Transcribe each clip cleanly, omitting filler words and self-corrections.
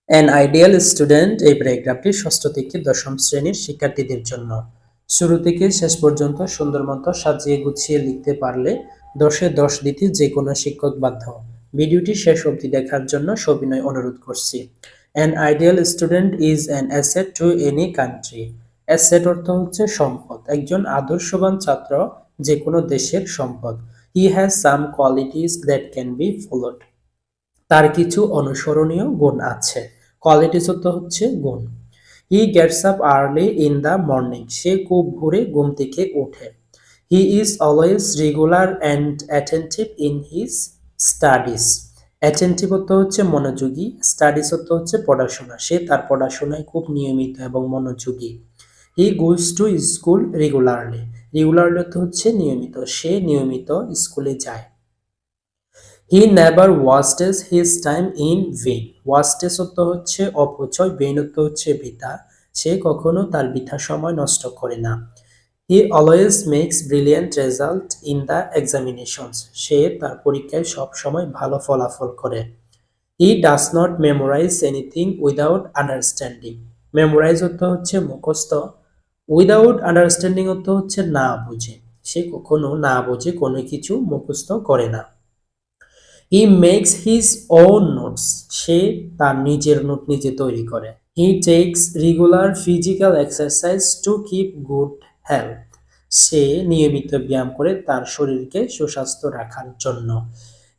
An ideal student এই প্যারাগ্রাফটি ষষ্ঠ থেকে দশম শ্রেণীর শিক্ষার্থীদের জন্য। শুরু থেকে শেষ পর্যন্ত সুন্দর মতো সাজিয়ে গুছিয়ে লিখতে পারলে 10-এ 10 দিতে যে কোনো শিক্ষক বাধ্য। ভিডিওটি শেষ অবধি দেখার জন্য সবিনয় অনুরোধ করছি। An ideal student is an asset to any country. Asset অর্থ হচ্ছে সম্পদ। একজন আদর্শবান ছাত্র যে কোনো দেশের সম্পদ। He has some qualities that can be followed. তার কিছু অনুসরণীয় গুণ আছে। কোয়ালিটিস অর্থ হচ্ছে গুণ। He gets up early in the morning. সে খুব ভোরে ঘুম থেকে ওঠে। He is always regular and attentive in his studies. Attentive অর্থ হচ্ছে মনোযোগী, স্টাডিজ অর্থ হচ্ছে পড়াশোনা। সে তার পড়াশোনায় খুব নিয়মিত এবং মনোযোগী। He goes to school regularly. Regularly অর্থ হচ্ছে নিয়মিত। সে নিয়মিত স্কুলে যায়। He never wastes his time in vain. Wastes অর্থ হচ্ছে অপচয়, ভেইন অর্থ হচ্ছে বৃথা। সে কখনো তার বৃথা সময় নষ্ট করে না। He always makes brilliant result in the examinations. সে তার পরীক্ষায় সব সময় ভালো ফলাফল করে। He does not memorise anything without understanding. Memorise অর্থ হচ্ছে মুখস্থ, উইদাউট আন্ডারস্ট্যান্ডিং অর্থ হচ্ছে না বুঝে। সে কখনো না বুঝে কোনো কিছু মুখস্থ করে না। He makes his own notes. সে তার নিজের নোট নিজে তৈরি করে। He takes regular physical exercise to keep good health. সে নিয়মিত ব্যায়াম করে তার শরীরকে সুস্বাস্থ্য রাখার জন্য।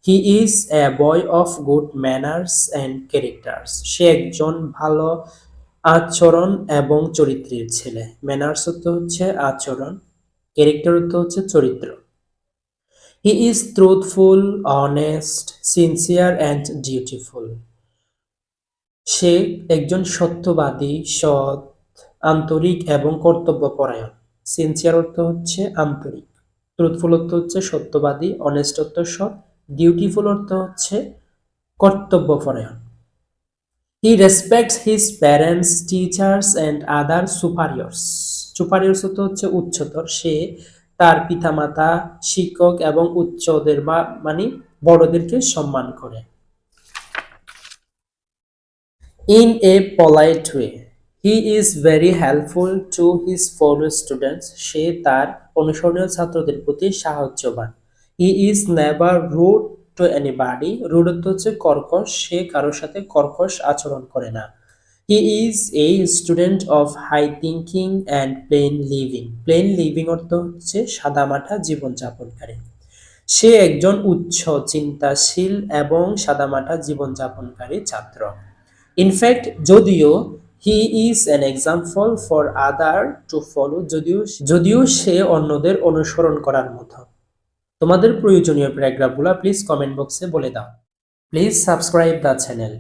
He is a boy of good manners and characters. সে একজন ভালো আচরণ এবং চরিত্রের ছেলে। ম্যানার্স অর্থ হচ্ছে আচরণ, ক্যারেক্টার অর্থ হচ্ছে চরিত্র। He is truthful, honest, sincere and dutiful. সে একজন সত্যবাদী, সৎ, আন্তরিক এবং কর্তব্যপরায়ণ। সিনসিয়ার অর্থ হচ্ছে আন্তরিক, ট্রুথফুল অর্থ হচ্ছে সত্যবাদী, অনেস্ট অর্থ সৎ, ডিউটিফুল অর্থ হচ্ছে কর্তব্যপরায়ণ। He respects his parents, teachers and other superiors. Superiors অর্থ হচ্ছে উচ্চতর। সে তার পিতামাতা, শিক্ষক এবং উচ্চদের মানে বড়দেরকে সম্মান করে। In a polite way. He is very helpful to his fellow students. সে তার অনুসরণীয় ছাত্রদের প্রতি সাহায্যবান। He is never rude to anybody. Rude অর্থ হচ্ছে কর্কশ। সে কারোর সাথে কর্কশ আচরণ করে না। He is a student of high thinking and plain living. Plain living অর্থ হচ্ছে সাদামাটা জীবনযাপনকারী। সে একজন উচ্চ চিন্তাশীল এবং সাদামাটা জীবনযাপনকারী ছাত্র। ইনফ্যাক্ট, যদিও he is an example for other to follow, যদিও সে অন্যদের অনুসরণ করার মতো। তোমাদের প্রয়োজনীয় প্যারাগ্রাফগুলো প্লিজ কমেন্ট বক্সে বলে দাও। Please subscribe the channel.